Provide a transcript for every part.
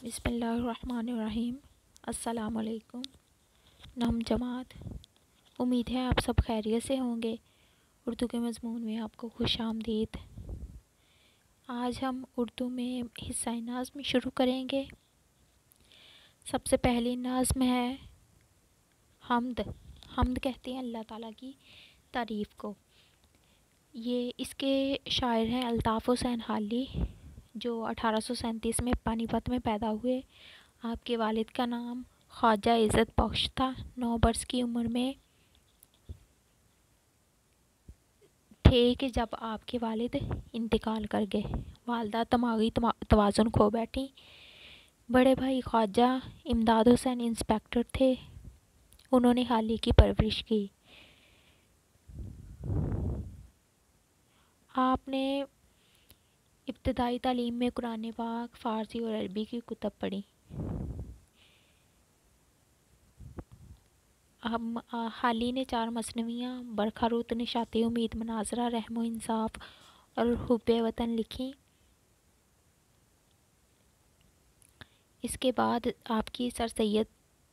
بسم اللہ الرحمن الرحیم۔ السلام علیکم نام جماعت، امید ہے آپ سب خیریت سے ہوں گے۔ اردو کے مضمون میں آپ کو خوش آمدید۔ آج ہم اردو میں حصہ نظم شروع کریں گے۔ سب سے پہلی نظم ہے حمد۔ حمد کہتے ہیں اللہ تعالیٰ کی تعریف کو۔ یہ اس کے شاعر ہیں الطاف حسین حالی، جو 1837 میں پانی پت میں پیدا ہوئے۔ آپ کے والد کا نام خواجہ عزت بخش تھا۔ 9 برس کی عمر میں تھے کہ جب آپ کے والد انتقال کر گئے۔ والدہ دماغی توازن کھو بیٹھی۔ بڑے بھائی خواجہ امداد حسین انسپکٹر تھے۔ انہوں نے حالی کی پرورش کی۔ آپ نے ابتدائی تعلیم میں قرآن پاک، فارسی اور عربی کی کتب پڑھی۔ حالی نے 4 مثنویاں، برکھا روت، نشاط امید، مناظرہ، رحم و انصاف اور حب وطن لکھی۔ اس کے بعد آپ کی سر سید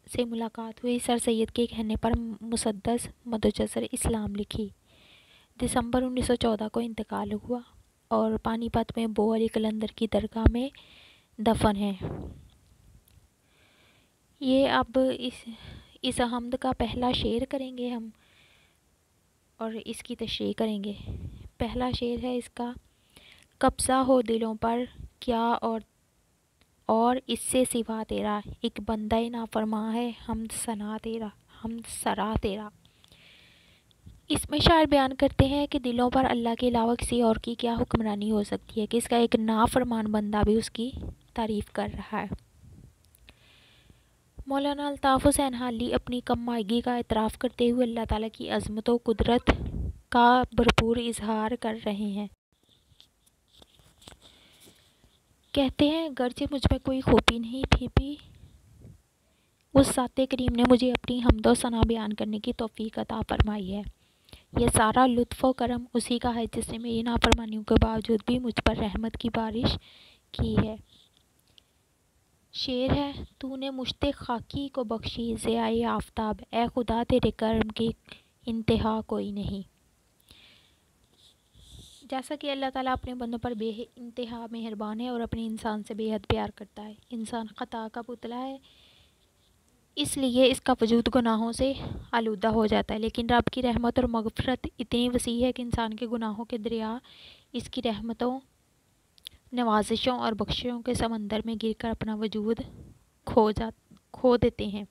سے ملاقات ہوئی۔ سر سید کے کہنے پر مسدس مدجسر اسلام لکھی۔ دسمبر 1914 کو انتقال ہوا اور پانی پت میں بو علی قلندر کی درگاہ میں دفن ہے۔ یہ اب اس حمد کا پہلا شعر کریں گے ہم اور اس کی تشریح کریں گے۔ پہلا شعر ہے اس کا: قبضہ ہو دلوں پر کیا اور اس سے سوا تیرا، ایک بندہ نافرماں ہے حمد سرا تیرا۔ اس میں شاعر بیان کرتے ہیں کہ دلوں پر اللہ کے علاوہ کسی اور کی کیا حکمرانی ہو سکتی ہے کہ اس کا ایک نافرمان بندہ بھی اس کی تعریف کر رہا ہے۔ مولانا الطاف حسین حالی اپنی کم مائگی کا اعتراف کرتے ہوئے اللہ تعالیٰ کی عظمت و قدرت کا بھرپور اظہار کر رہے ہیں۔ کہتے ہیں گرچہ مجھ میں کوئی خوبی نہیں تھی بھی اس ذات کریم نے مجھے اپنی حمد و ثنا بیان کرنے کی توفیق عطا فرمائی ہے۔ یہ سارا لطف و کرم اسی کا ہے جس نے میری نافرمانیوں کے باوجود بھی مجھ پر رحمت کی بارش کی ہے۔ شعر ہے: تو نے مشت خاکی کو بخشی ضیائے آفتاب، اے خدا تیرے کرم کی انتہا کوئی نہیں۔ جیسا کہ اللہ تعالیٰ اپنے بندوں پر بے انتہا مہربان ہے اور اپنے انسان سے بے حد پیار کرتا ہے۔ انسان خطا کا پتلا ہے، اس لیے اس کا وجود گناہوں سے آلودہ ہو جاتا ہے، لیکن رب کی رحمت اور مغفرت اتنی وسیع ہے کہ انسان کے گناہوں کے دریا اس کی رحمتوں، نوازشوں اور بخششوں کے سمندر میں گر کر اپنا وجود کھو دیتے ہیں۔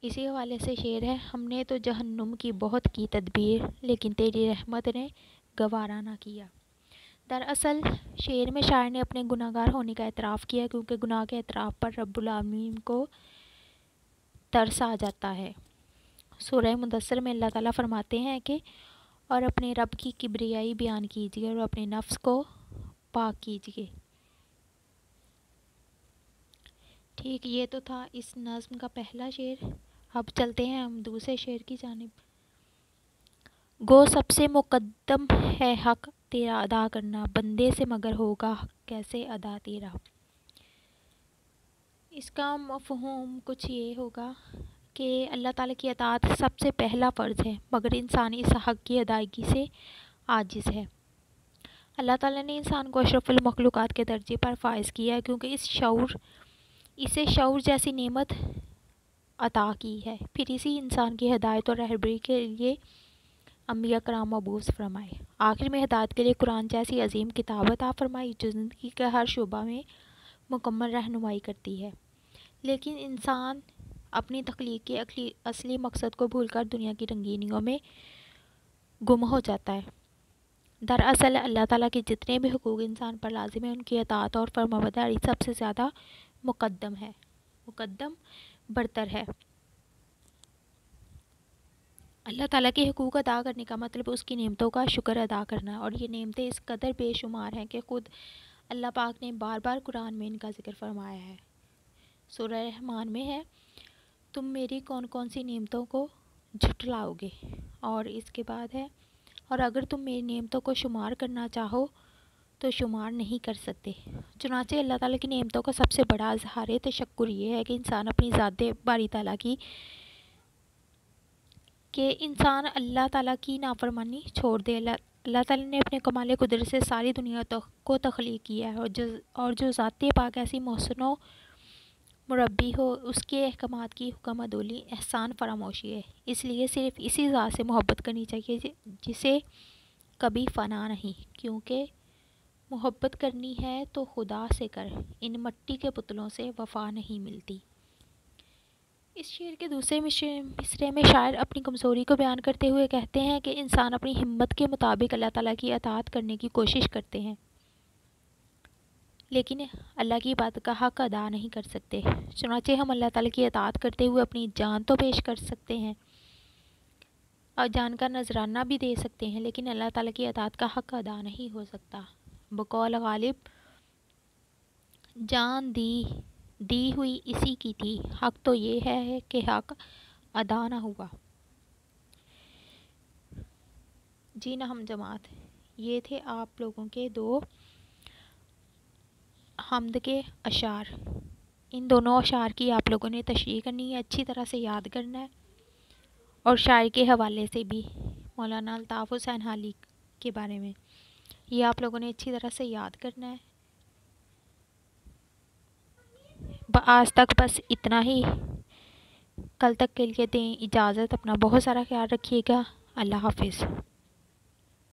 اسی حوالے سے شعر ہے: ہم نے تو جہنم کی بہت کی تدبیر لیکن تیری رحمت نے گوارا نہ کیا۔ دراصل شعر میں شاعر نے اپنے گناہ گار ہونے کا اعتراف کیا، کیونکہ گناہ کے اعتراف پر رب العالمین کو ترس آ جاتا ہے۔ سورہ مدثر میں اللہ تعالیٰ فرماتے ہیں کہ اور اپنے رب کی کبریائی بیان کیجیے اور اپنے نفس کو پاک کیجیے۔ ٹھیک، یہ تو تھا اس نظم کا پہلا شعر۔ اب چلتے ہیں ہم دوسرے شعر کی جانب۔ گو سب سے مقدم ہے حق تیرا ادا کرنا، بندے سے مگر ہوگا کیسے ادا تیرا۔ اس کا مفہوم کچھ یہ ہوگا کہ اللہ تعالیٰ کی اطاعت سب سے پہلا فرض ہے، مگر انسان اس حق کی ادائیگی سے عاجز ہے۔ اللہ تعالیٰ نے انسان کو اشرف المخلوقات کے درجے پر فائز کیا ہے، کیونکہ اسے شعور جیسی نعمت عطا کی ہے۔ پھر اسی انسان کی ہدایت اور رہبری کے لیے انبیاء کرام مبعوث فرمائے۔ آخر میں ہدایت کے لیے قرآن جیسی عظیم کتاب عطا فرمائی جو زندگی کے ہر شعبہ میں مکمل رہنمائی کرتی ہے۔ لیکن انسان اپنی تخلیق کے اصلی مقصد کو بھول کر دنیا کی رنگینیوں میں گم ہو جاتا ہے۔ دراصل اللہ تعالیٰ کے جتنے بھی حقوق انسان پر لازم ہیں ان کی اطاعت اور فرمانبرداری سب سے زیادہ مقدم برتر ہے۔ اللہ تعالیٰ کے حقوق ادا کرنے کا مطلب اس کی نعمتوں کا شکر ادا کرنا ہے، اور یہ نعمتیں اس قدر بے شمار ہیں کہ خود اللہ پاک نے بار بار قرآن میں ان کا ذکر فرمایا ہے۔ سورہ رحمان میں ہے: تم میری کون کون سی نعمتوں کو جھٹلاؤ گے، اور اس کے بعد ہے: اور اگر تم میری نعمتوں کو شمار کرنا چاہو تو شمار نہیں کر سکتے۔ چنانچہ اللہ تعالیٰ کی نعمتوں کا سب سے بڑا اظہار تشکر یہ ہے کہ انسان اپنی ذات باری تعالیٰ کی اللہ تعالیٰ کی نافرمانی چھوڑ دے۔ اللہ تعالیٰ نے اپنے کمال قدرت سے ساری دنیا کو تخلیق کیا ہے، اور جو ذات پاک ایسی محسن و مربی ہو، اس کے احکامات کی حکم عدولی احسان فراموشی ہے۔ اس لیے صرف اسی ذات سے محبت کرنی چاہیے جسے کبھی فنا نہیں، کیونکہ محبت کرنی ہے تو خدا سے کر، ان مٹی کے پتلوں سے وفا نہیں ملتی۔ اس شعر کے دوسرے مصرعے میں شاعر اپنی کمزوری کو بیان کرتے ہوئے کہتے ہیں کہ انسان اپنی ہمت کے مطابق اللہ تعالیٰ کی اطاعت کرنے کی کوشش کرتے ہیں، لیکن اللہ کی عبادت کا حق ادا نہیں کر سکتے۔ چنانچہ ہم اللہ تعالیٰ کی اطاعت کرتے ہوئے اپنی جان تو پیش کر سکتے ہیں اور جان کا نذرانہ بھی دے سکتے ہیں، لیکن اللہ تعالیٰ کی اطاعت کا حق ادا نہیں ہو سکتا۔ بقول غالب، جان دی ہوئی اسی کی تھی، حق تو یہ ہے کہ حق ادا نہ ہوا۔ جی نہم جماعت، یہ تھے آپ لوگوں کے 2 حمد کے اشعار۔ ان دونوں اشعار کی آپ لوگوں نے تشریح کرنی ہے، اچھی طرح سے یاد کرنا ہے، اور شاعر کے حوالے سے بھی مولانا الطاف حسین حالی کے بارے میں یہ آپ لوگوں نے اچھی طرح سے یاد کرنا ہے۔ آج تک بس اتنا ہی، کل تک کے لیے دیں اجازت، اپنا بہت سارا خیال رکھیے گا۔ اللہ حافظ۔